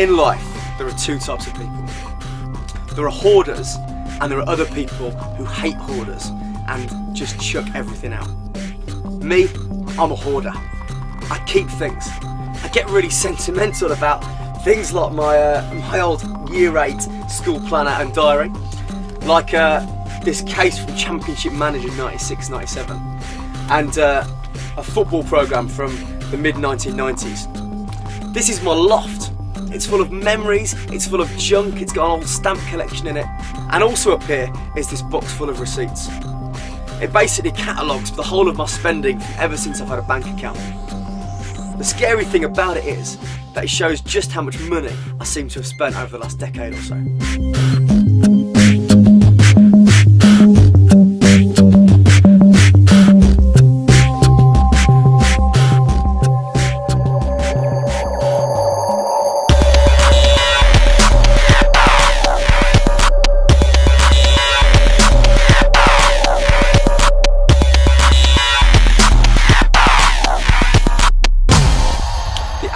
In life, there are two types of people. There are hoarders, and there are other people who hate hoarders and just chuck everything out. Me, I'm a hoarder. I keep things. I get really sentimental about things like my old Year 8 school planner and diary, like this case from Championship Manager 96-97, and a football programme from the mid-1990s. This is my loft. It's full of memories, it's full of junk, it's got an old stamp collection in it, and also up here is this box full of receipts. It basically catalogues the whole of my spending ever since I've had a bank account. The scary thing about it is that it shows just how much money I seem to have spent over the last decade or so.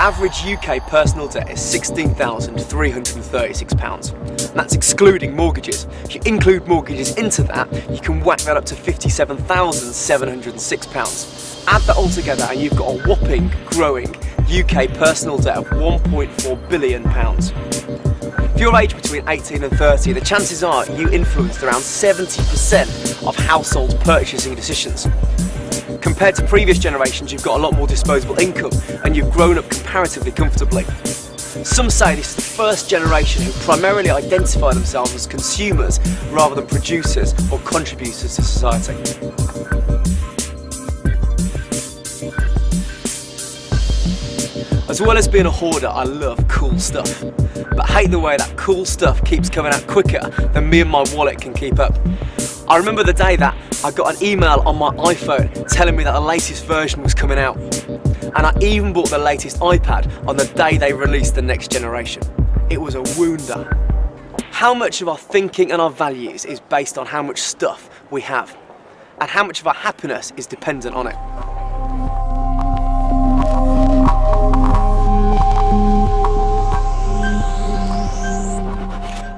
Average UK personal debt is £16,336, and that's excluding mortgages. If you include mortgages into that, you can whack that up to £57,706. Add that all together and you've got a whopping, growing UK personal debt of £1.4 billion. If you're aged between 18 and 30, the chances are you influenced around 70% of household purchasing decisions. Compared to previous generations, you've got a lot more disposable income and you've grown up comparatively comfortably. Some say this is the first generation who primarily identify themselves as consumers rather than producers or contributors to society. As well as being a hoarder, I love cool stuff, but hate the way that cool stuff keeps coming out quicker than me and my wallet can keep up. I remember the day that I got an email on my iPhone telling me that the latest version was coming out. And I even bought the latest iPad on the day they released the next generation. It was a wounder. How much of our thinking and our values is based on how much stuff we have, and how much of our happiness is dependent on it.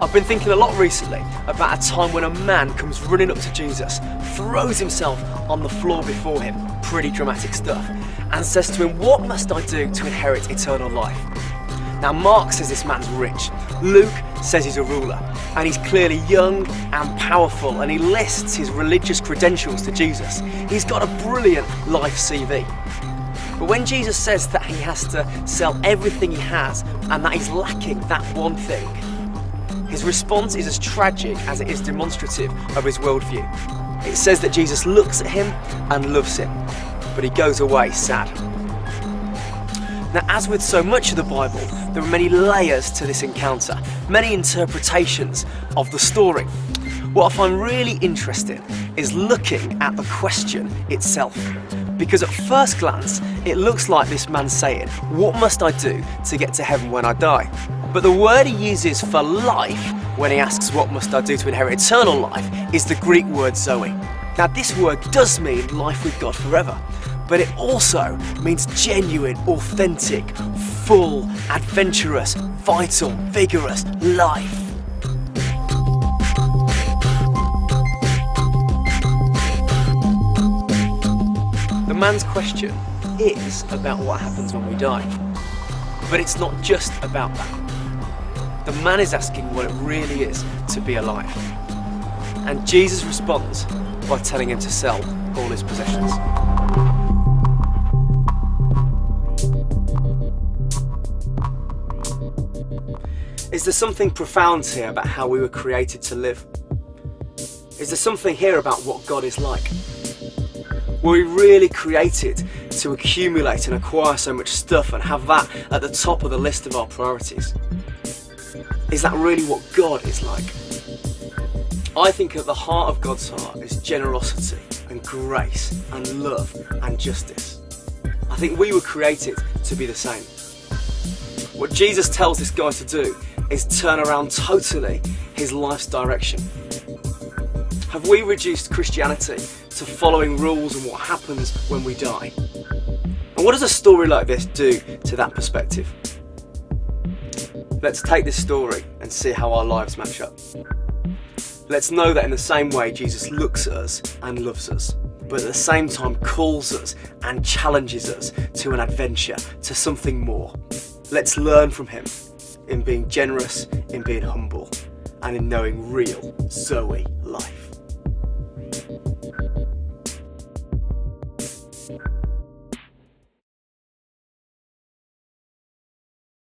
I've been thinking a lot recently about a time when a man comes running up to Jesus, throws himself on the floor before him, pretty dramatic stuff, and says to him, "What must I do to inherit eternal life?" Now Mark says this man's rich, Luke says he's a ruler, and he's clearly young and powerful, and he lists his religious credentials to Jesus. He's got a brilliant life CV. But when Jesus says that he has to sell everything he has and that he's lacking that one thing, his response is as tragic as it is demonstrative of his worldview. It says that Jesus looks at him and loves him, but he goes away sad. Now, as with so much of the Bible, there are many layers to this encounter, many interpretations of the story. What I find really interesting is looking at the question itself, because at first glance, it looks like this man's saying, "What must I do to get to heaven when I die?" But the word he uses for life when he asks what must I do to inherit eternal life is the Greek word Zoe. Now this word does mean life with God forever, but it also means genuine, authentic, full, adventurous, vital, vigorous life. The man's question is about what happens when we die, but it's not just about that. The man is asking what it really is to be alive. And Jesus responds by telling him to sell all his possessions. Is there something profound here about how we were created to live? Is there something here about what God is like? Were we really created to accumulate and acquire so much stuff and have that at the top of the list of our priorities? Is that really what God is like? I think at the heart of God's heart is generosity and grace and love and justice. I think we were created to be the same. What Jesus tells this guy to do is turn around totally his life's direction. Have we reduced Christianity to following rules and what happens when we die? And what does a story like this do to that perspective? Let's take this story and see how our lives match up. Let's know that in the same way Jesus looks at us and loves us, but at the same time calls us and challenges us to an adventure, to something more. Let's learn from him in being generous, in being humble, and in knowing real Zoe life.